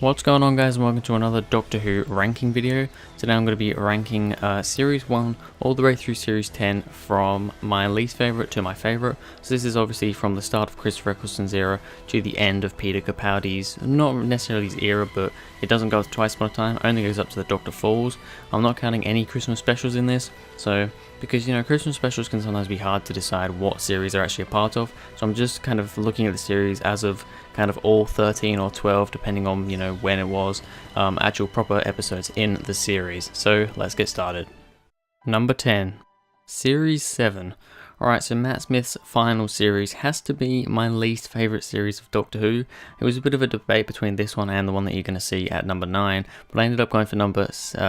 What's going on, guys, and welcome to another Doctor Who ranking video. Today I'm going to be ranking Series 1 all the way through Series 10 from my least favourite to my favourite. So this is obviously from the start of Christopher Eccleston's era to the end of Peter Capaldi's, not necessarily his era, but it doesn't go twice upon a time, it only goes up to the Doctor Falls. I'm not counting any Christmas specials in this, so because Christmas specials can sometimes be hard to decide what series they're actually a part of, so I'm just kind of looking at the series as of kind of all 13 or 12 depending on when it was, actual proper episodes in the series. So let's get started. Number 10, Series 7. Alright, so Matt Smith's final series has to be my least favourite series of Doctor Who. It was a bit of a debate between this one and the one that you're going to see at number 9, but I ended up going for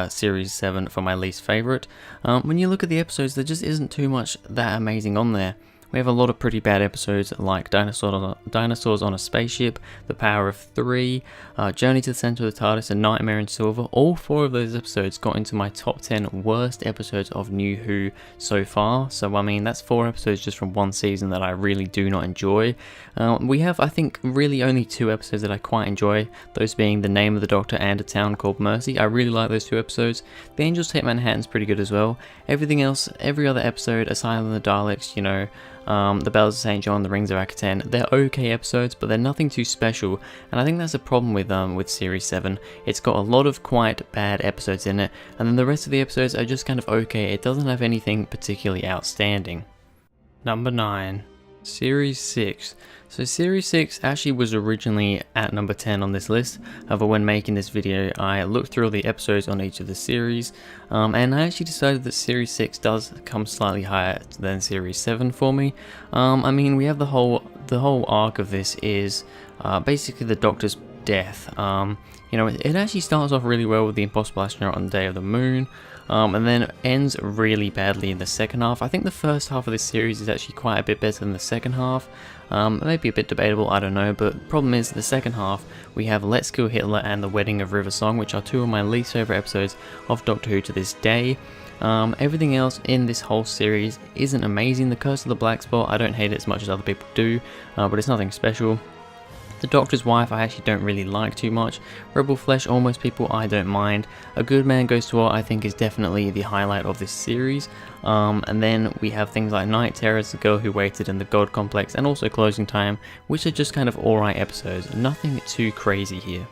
Series 7 for my least favourite. When you look at the episodes, there just isn't too much that amazing on there. We have a lot of pretty bad episodes like Dinosaurs on a Spaceship, The Power of Three, Journey to the Centre of the TARDIS, and Nightmare in Silver. All 4 of those episodes got into my top 10 worst episodes of New Who so far. So I mean, that's 4 episodes just from one season that I really do not enjoy. We have, I think, really only 2 episodes that I quite enjoy, those being The Name of the Doctor and A Town Called Mercy. I really like those 2 episodes. The Angels Take Manhattan's pretty good as well. Everything else, every other episode, Asylum of the Daleks, The Bells of St. John, The Rings of Akaten, they're okay episodes, but they're nothing too special, and I think that's a problem with Series 7. It's got a lot of quite bad episodes in it, and then the rest of the episodes are just kind of okay. It doesn't have anything particularly outstanding. Number 9, Series 6. So Series 6 actually was originally at number 10 on this list. However, when making this video, I looked through all the episodes on each of the series, and I actually decided that Series 6 does come slightly higher than Series 7 for me. I mean, we have the whole arc of this is basically the Doctor's death. It actually starts off really well with the Impossible Astronaut on the Day of the Moon, and then ends really badly in the second half. I think the first half of this series is actually quite a bit better than the second half. Maybe a bit debatable, I don't know, but the problem is the second half we have Let's Kill Hitler and The Wedding of River Song, which are 2 of my least favourite episodes of Doctor Who to this day. Everything else in this whole series isn't amazing. The Curse of the Black Spot, I don't hate it as much as other people do, but it's nothing special. The Doctor's Wife I actually don't really like too much. Rebel Flesh, Almost People, I don't mind. A Good Man Goes to War I think is definitely the highlight of this series. And then we have things like Night Terrors, The Girl Who Waited, and The God Complex, and also Closing Time, which are just kind of alright episodes. Nothing too crazy here.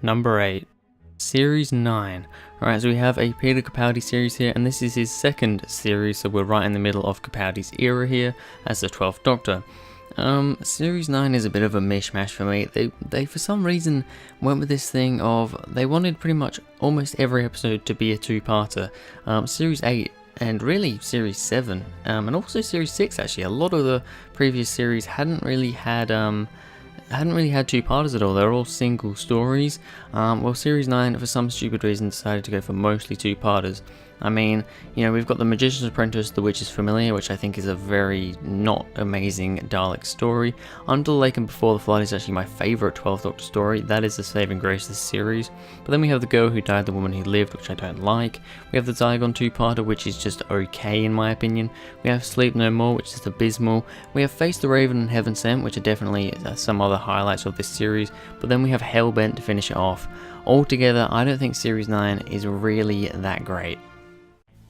Number 8. Series 9. Alright, so we have a Peter Capaldi series here, and this is his second series, so we're right in the middle of Capaldi's era here as the 12th Doctor. Series 9 is a bit of a mishmash for me. They for some reason went with this thing of, they wanted pretty much almost every episode to be a 2-parter. Series 8 and really Series 7, and also Series 6 actually. A lot of the previous series hadn't really had 2-parters at all. They're all single stories. Well, Series 9 for some stupid reason decided to go for mostly 2-parters. I mean, we've got The Magician's Apprentice, The Witch's Familiar, which I think is a very not amazing Dalek story. Under the Lake and Before the Flood is actually my favourite 12th Doctor story. That is the saving grace of this series. But then we have The Girl Who Died, The Woman Who Lived, which I don't like. We have the Zygon 2-parter, which is just okay in my opinion. We have Sleep No More, which is abysmal. We have Face the Raven and Heaven Sent, which are definitely some other highlights of this series. But then we have Hellbent to finish it off. Altogether, I don't think Series 9 is really that great.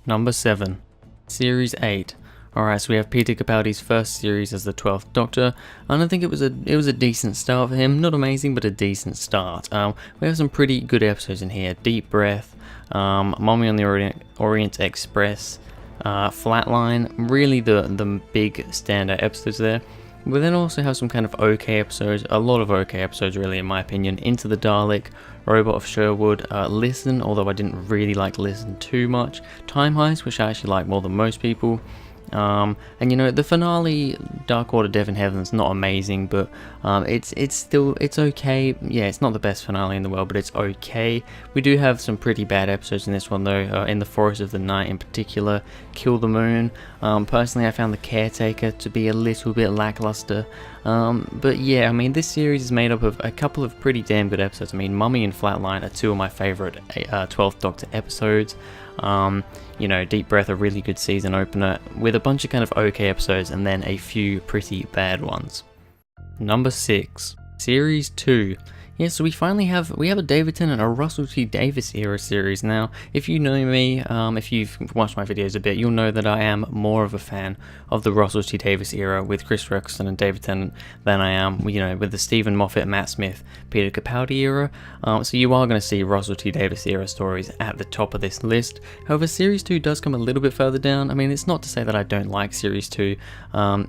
Number 7, Series 8. Alright, so we have Peter Capaldi's first series as the 12th Doctor, and I think it was a decent start for him. Not amazing, but a decent start. We have some pretty good episodes in here. Deep Breath, Mommy on the Orient Express, Flatline, really the big standout episodes there. We then also have some kind of okay episodes, a lot of okay episodes really in my opinion. Into the Dalek, Robot of Sherwood, Listen, although I didn't really like Listen too much, Time Heist, which I actually like more than most people. And the finale, Dark Order Death in Heaven, is not amazing, but it's okay. Yeah, it's not the best finale in the world, but it's okay. We do have some pretty bad episodes in this one though, in the Forest of the Night in particular, Kill the Moon. Personally I found The Caretaker to be a little bit lackluster, but yeah, I mean this series is made up of a couple of pretty damn good episodes. I mean, Mummy and Flatline are 2 of my favourite 12th Doctor episodes. Deep Breath, a really good season opener with a bunch of kind of okay episodes and then a few pretty bad ones. Number 6, Series 2. Yeah, so we have a David Tennant, a Russell T Davies era series now. If you know me, if you've watched my videos a bit, you'll know that I am more of a fan of the Russell T Davies era with Chris Eccleston and David Tennant than I am, you know, with the Stephen Moffat, Matt Smith, Peter Capaldi era. So you are going to see Russell T Davies era stories at the top of this list. However, Series 2 does come a little bit further down. I mean, it's not to say that I don't like Series 2.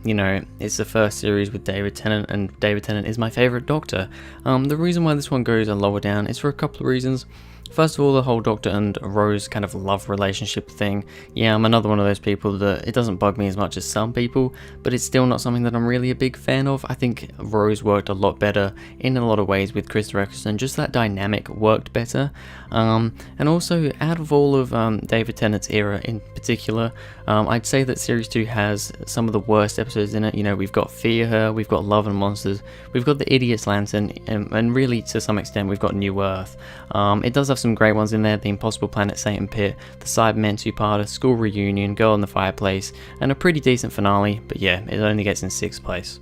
You know, it's the first series with David Tennant, and David Tennant is my favourite Doctor. The reason why this one goes a lower down is for a couple of reasons. First of all, the whole Doctor and Rose kind of love relationship thing. Yeah, I'm another one of those people that it doesn't bug me as much as some people, but it's still not something that I'm really a big fan of. I think Rose worked a lot better in a lot of ways with Chris Eccleston. Just that dynamic worked better. And also, out of all of David Tennant's era in particular, I'd say that Series 2 has some of the worst episodes in it. You know, we've got Fear Her, we've got Love and Monsters, we've got The Idiot's Lantern, and really, to some extent, we've got New Earth. It does have some great ones in there: The Impossible Planet, Satan Pit, The Cybermen two-parter, School Reunion, Girl in the Fireplace, and a pretty decent finale, but yeah, it only gets in 6th place.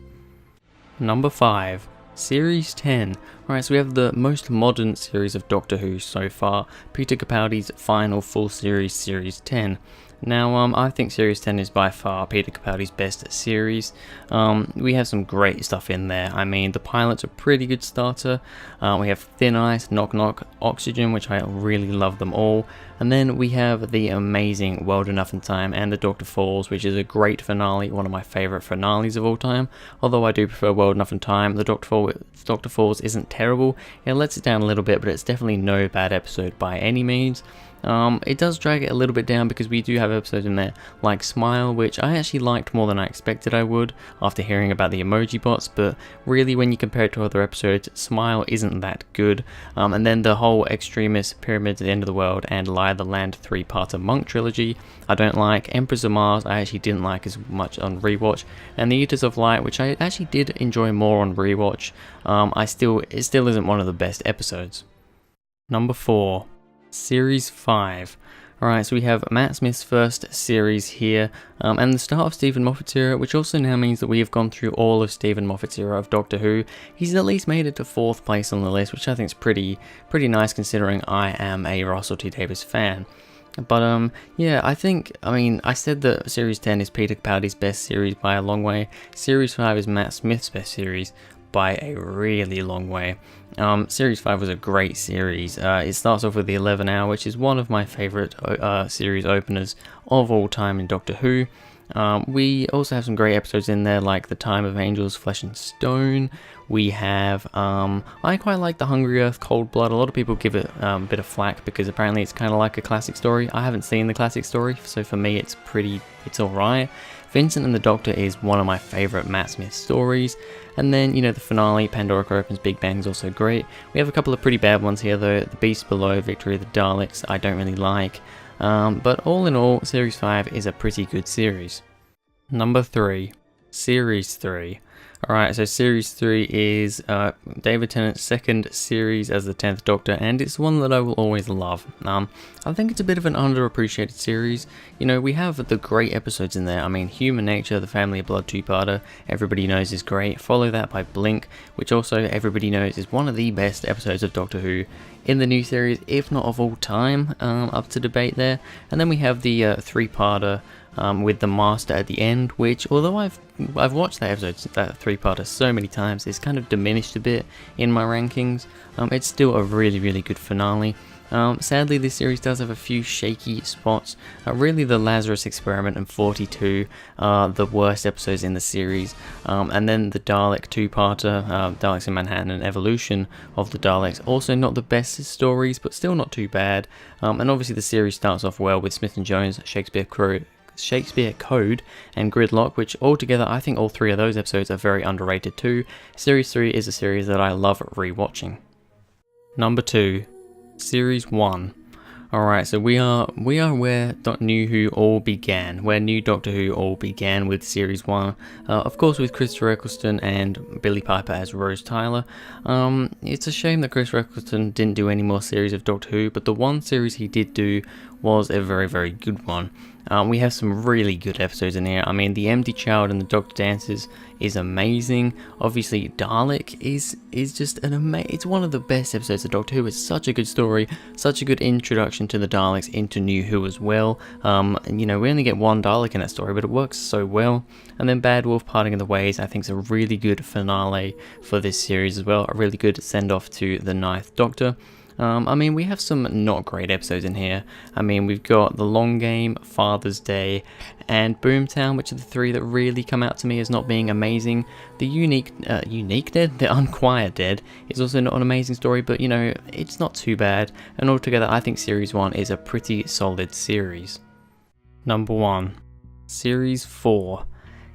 Number 5. Series 10. Alright, so we have the most modern series of Doctor Who so far, Peter Capaldi's final full series, Series 10. Now, I think Series 10 is by far Peter Capaldi's best series. We have some great stuff in there. I mean, the pilot's a pretty good starter. We have Thin Ice, Knock Knock, Oxygen, which I really love them all. And then we have the amazing World Enough in Time and The Doctor Falls, which is a great finale, one of my favourite finales of all time. Although I do prefer World Enough in Time, The Doctor Falls isn't terrible. It lets it down a little bit, but it's definitely no bad episode by any means. It does drag it a little bit down because we do have episodes in there like Smile, which I actually liked more than I expected I would after hearing about the emoji bots, but really when you compare it to other episodes, Smile isn't that good. And then the whole Extremist, Pyramids at the End of the World, and Lie of the Land 3-parter Monk trilogy I don't like. Empress of Mars I actually didn't like as much on rewatch, and The Eaters of Light, which I actually did enjoy more on rewatch. It still isn't one of the best episodes. Number 4. Series 5. Alright, so we have Matt Smith's first series here, and the start of Stephen Moffat's era, which also now means that we have gone through all of Stephen Moffat's era of Doctor Who. He's at least made it to 4th place on the list, which I think is pretty nice considering I am a Russell T Davies fan. But yeah, I said that Series 10 is Peter Capaldi's best series by a long way. Series 5 is Matt Smith's best series by a really long way. Series 5 was a great series. It starts off with the 11 Hour, which is one of my favourite series openers of all time in Doctor Who. We also have some great episodes in there like The Time of Angels, Flesh and Stone. We have, I quite like The Hungry Earth, Cold Blood. A lot of people give it a bit of flack because apparently it's kind of like a classic story. I haven't seen the classic story, so for me it's alright. Vincent and the Doctor is one of my favourite Matt Smith stories. And then, you know, the finale, Pandora Opens, Big Bang is also great. We have a couple of pretty bad ones here though. The Beast Below, Victory of the Daleks, I don't really like. But all in all, Series 5 is a pretty good series. Number 3. Series 3. Alright, so Series 3 is David Tennant's second series as the 10th Doctor, and it's one that I will always love. I think it's a bit of an underappreciated series. You know, we have the great episodes in there. I mean, Human Nature, The Family of Blood 2-parter, everybody knows is great. Follow that by Blink, which also everybody knows is one of the best episodes of Doctor Who in the new series, if not of all time, up to debate there. And then we have the 3-parter with the Master at the end, which, although I've watched that episode, that 3-parter, so many times, it's kind of diminished a bit in my rankings. It's still a really good finale. Sadly, this series does have a few shaky spots. Really, the Lazarus Experiment and 42 are the worst episodes in the series. And then the Dalek 2-parter, Daleks in Manhattan and Evolution of the Daleks, also not the best stories, but still not too bad. And obviously the series starts off well with Smith and Jones, Shakespeare Code and Gridlock, which altogether I think all 3 of those episodes are very underrated too. Series 3 is a series that I love rewatching. Number 2. Series 1. Alright, so we are where New Who all began, where New Doctor Who all began with Series 1, of course with Christopher Eccleston and Billie Piper as Rose Tyler. It's a shame that Chris Eccleston didn't do any more series of Doctor Who, but the one series he did do was a very good one. We have some really good episodes in here. I mean, the Empty Child and the Doctor Dances is amazing. Obviously, Dalek is just it's one of the best episodes of Doctor Who. It's such a good story, such a good introduction to the Daleks into New Who as well. And you know, we only get one Dalek in that story, but it works so well. And then Bad Wolf Parting of the Ways, I think, is a really good finale for this series as well. A really good send off to the Ninth Doctor. I mean, we have some not great episodes in here. I mean, we've got The Long Game, Father's Day, and Boomtown, which are the three that really come out to me as not being amazing. The Unique Dead, The Unquiet Dead, is also not an amazing story, but you know, it's not too bad. And altogether, I think Series 1 is a pretty solid series. Number 1, Series 4.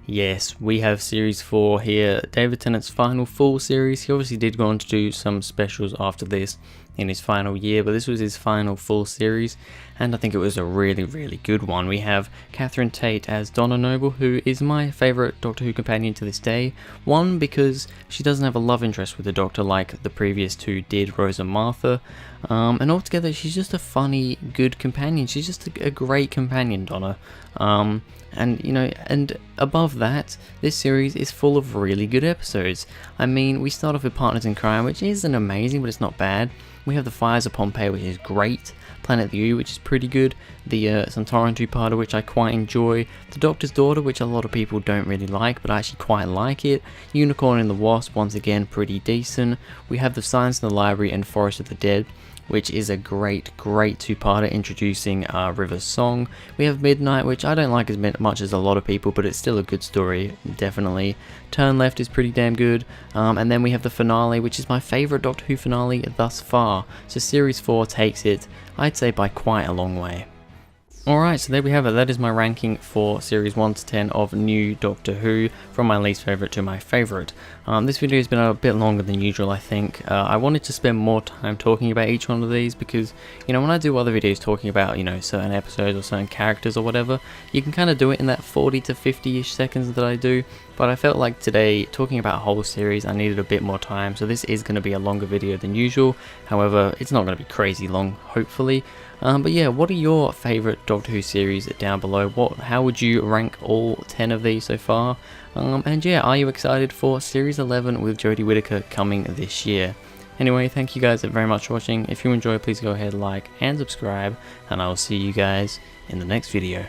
Yes, we have Series 4 here, David Tennant's final full series. He obviously did go on to do some specials after this in his final year, but this was his final full series, and I think it was a really, really good one. We have Catherine Tate as Donna Noble, who is my favourite Doctor Who companion to this day. One, because she doesn't have a love interest with the Doctor like the previous two did, Rose and Martha, and altogether she's just a funny, good companion. She's just a great companion, Donna. And you know, and above that, this series is full of really good episodes. I mean, we start off with Partners in Crime, which isn't amazing, but it's not bad. We have The Fires of Pompeii, which is great. Planet of the U, which is pretty good. The Santoran two-parter, which I quite enjoy. The Doctor's Daughter, which a lot of people don't really like, but I actually quite like it. Unicorn and the Wasp, once again, pretty decent. We have The Silence in the Library and Forest of the Dead, which is a great two-parter introducing River's Song. We have Midnight, which I don't like as much as a lot of people, but it's still a good story, definitely. Turn Left is pretty damn good. And then we have the finale, which is my favourite Doctor Who finale thus far. So Series 4 takes it, I'd say, by quite a long way. Alright, so there we have it. That is my ranking for Series 1 to 10 of New Doctor Who, from my least favourite to my favourite. This video has been a bit longer than usual, I think. I wanted to spend more time talking about each one of these because, you know, when I do other videos talking about, you know, certain episodes or certain characters or whatever, you can kind of do it in that 40 to 50-ish seconds that I do. But I felt like today, talking about a whole series, I needed a bit more time, so this is going to be a longer video than usual. However, it's not going to be crazy long, hopefully. But yeah, what are your favourite Doctor Who series down below? How would you rank all 10 of these so far? And yeah, are you excited for Series 11 with Jodie Whittaker coming this year? Anyway, thank you guys very much for watching. If you enjoyed, please go ahead, like and subscribe, and I will see you guys in the next video.